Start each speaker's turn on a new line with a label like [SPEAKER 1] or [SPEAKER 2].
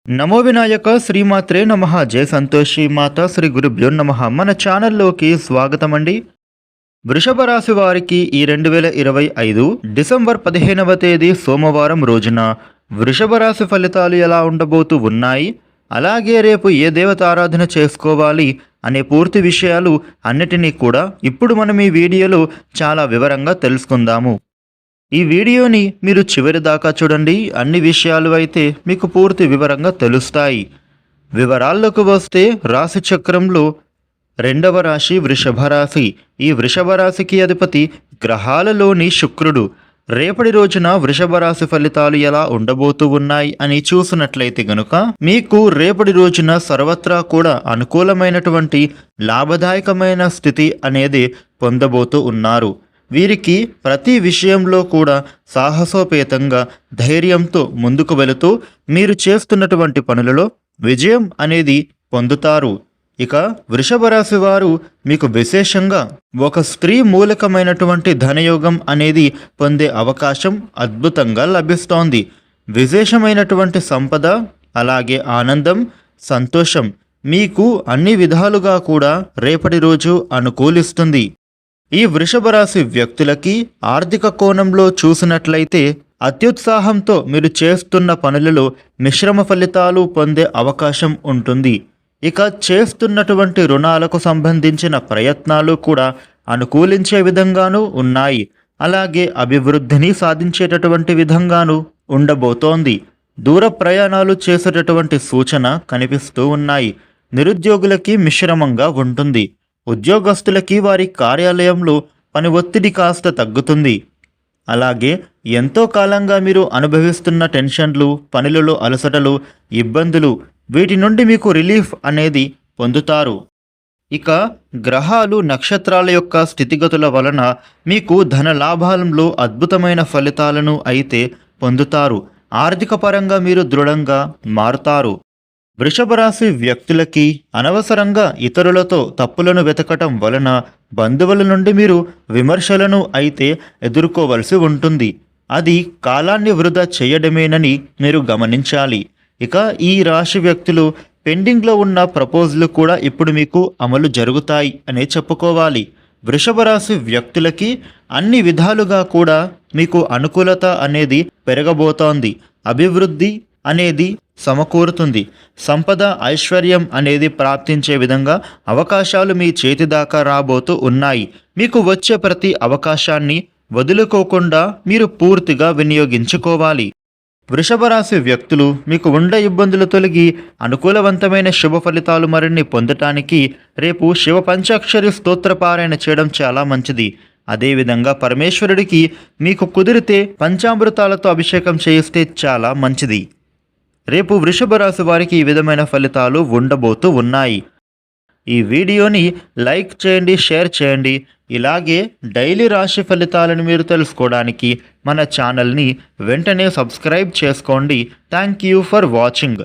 [SPEAKER 1] నమో వినాయక శ్రీమాత్రే నమః. జయ సంతోషి మాత శ్రీ గురుభ్యో నమః. మన ఛానల్లోకి స్వాగతం అండి. వృషభ రాశి వారికి ఈ 2025 డిసెంబర్ 15వ తేదీ సోమవారం రోజున వృషభ రాశి ఫలితాలు ఎలా ఉండబోతూ ఉన్నాయి, అలాగే రేపు ఏ దేవత ఆరాధన చేసుకోవాలి అనే పూర్తి విషయాలు అన్నిటినీ కూడా ఇప్పుడు మనం ఈ వీడియోలో చాలా వివరంగా తెలుసుకుందాము. ఈ వీడియోని మీరు చివరి దాకా చూడండి. అన్ని విషయాలు అయితే మీకు పూర్తి వివరంగా తెలుస్తాయి. వివరాల్లోకి వస్తే రాశి చక్రంలో రెండవ రాశి వృషభ రాశి. ఈ వృషభ రాశికి అధిపతి గ్రహాలలోని శుక్రుడు. రేపటి రోజున వృషభ రాశి ఫలితాలు ఎలా ఉండబోతూ ఉన్నాయి అని చూసినట్లయితే గనుక మీకు రేపటి రోజున సర్వత్రా కూడా అనుకూలమైనటువంటి లాభదాయకమైన స్థితి అనేది పొందబోతూ ఉన్నారు. వీరికి ప్రతి విషయంలో కూడా సాహసోపేతంగా ధైర్యంతో ముందుకు వెళుతూ మీరు చేస్తున్నటువంటి పనులలో విజయం అనేది పొందుతారు. ఇక వృషభ రాశి వారు మీకు విశేషంగా ఒక స్త్రీ మూలకమైనటువంటి ధనయోగం అనేది పొందే అవకాశం అద్భుతంగా లభిస్తోంది. విశేషమైనటువంటి సంపద, అలాగే ఆనందం, సంతోషం మీకు అన్ని విధాలుగా కూడా రేపటి రోజు అనుకూలిస్తుంది. ఈ వృషభ రాశి వ్యక్తులకి ఆర్థిక కోణంలో చూసినట్లయితే అత్యుత్సాహంతో మీరు చేస్తున్న పనులలో మిశ్రమ ఫలితాలు పొందే అవకాశం ఉంటుంది. ఇక చేస్తున్నటువంటి రుణాలకు సంబంధించిన ప్రయత్నాలు కూడా అనుకూలించే విధంగానూ ఉన్నాయి. అలాగే అభివృద్ధిని సాధించేటటువంటి విధంగానూ ఉండబోతోంది. దూర ప్రయాణాలు చేసేటటువంటి సూచన కనిపిస్తూ ఉన్నాయి. నిరుద్యోగులకి మిశ్రమంగా ఉంటుంది. ఉద్యోగస్తులకి వారి కార్యాలయంలో పని ఒత్తిడి కాస్త తగ్గుతుంది. అలాగే ఎంతో కాలంగా మీరు అనుభవిస్తున్న టెన్షన్లు, పనులలో అలసటలు, ఇబ్బందులు, వీటి నుండి మీకు రిలీఫ్ అనేది పొందుతారు. ఇక గ్రహాలు, నక్షత్రాల యొక్క స్థితిగతుల వలన మీకు ధన లాభాలలో అద్భుతమైన ఫలితాలను అయితే పొందుతారు. ఆర్థిక పరంగా మీరు దృఢంగా మారుతారు. వృషభ రాశి వ్యక్తులకి అనవసరంగా ఇతరులతో తప్పులను వెతకటం వలన బంధువుల నుండి మీరు విమర్శలను అయితే ఎదుర్కోవలసి ఉంటుంది. అది కాలాన్ని వృధా చేయడమేనని మీరు గమనించాలి. ఇక ఈ రాశి వ్యక్తులు పెండింగ్లో ఉన్న ప్రపోజల్ కూడా ఇప్పుడు మీకు అమలు జరుగుతాయి అనే చెప్పుకోవాలి. వృషభ రాశి వ్యక్తులకి అన్ని విధాలుగా కూడా మీకు అనుకూలత అనేది పెరగబోతోంది. అభివృద్ధి అనేది సమకూరుతుంది. సంపద, ఐశ్వర్యం అనేది ప్రాప్తించే విధంగా అవకాశాలు మీ చేతి దాకా రాబోతూ ఉన్నాయి. మీకు వచ్చే ప్రతి అవకాశాన్ని వదులుకోకుండా మీరు పూర్తిగా వినియోగించుకోవాలి. వృషభ రాశి వ్యక్తులు మీకు ఉండే ఇబ్బందులు తొలగి అనుకూలవంతమైన శుభ ఫలితాలు మరిన్ని పొందటానికి రేపు శివ పంచాక్షరి స్తోత్రపారాయణ చేయడం చాలా మంచిది. అదేవిధంగా పరమేశ్వరుడికి మీకు కుదిరితే పంచామృతాలతో అభిషేకం చేయిస్తే చాలా మంచిది. రేపు వృషభ రాశి వారికి ఈ విధమైన ఫలితాలు ఉండబోతూ ఉన్నాయి. ఈ వీడియోని లైక్ చేయండి, షేర్ చేయండి. ఇలాగే డైలీ రాశి ఫలితాలను మీరు తెలుసుకోవడానికి మన ఛానల్ని వెంటనే సబ్స్క్రైబ్ చేసుకోండి. Thank you for watching.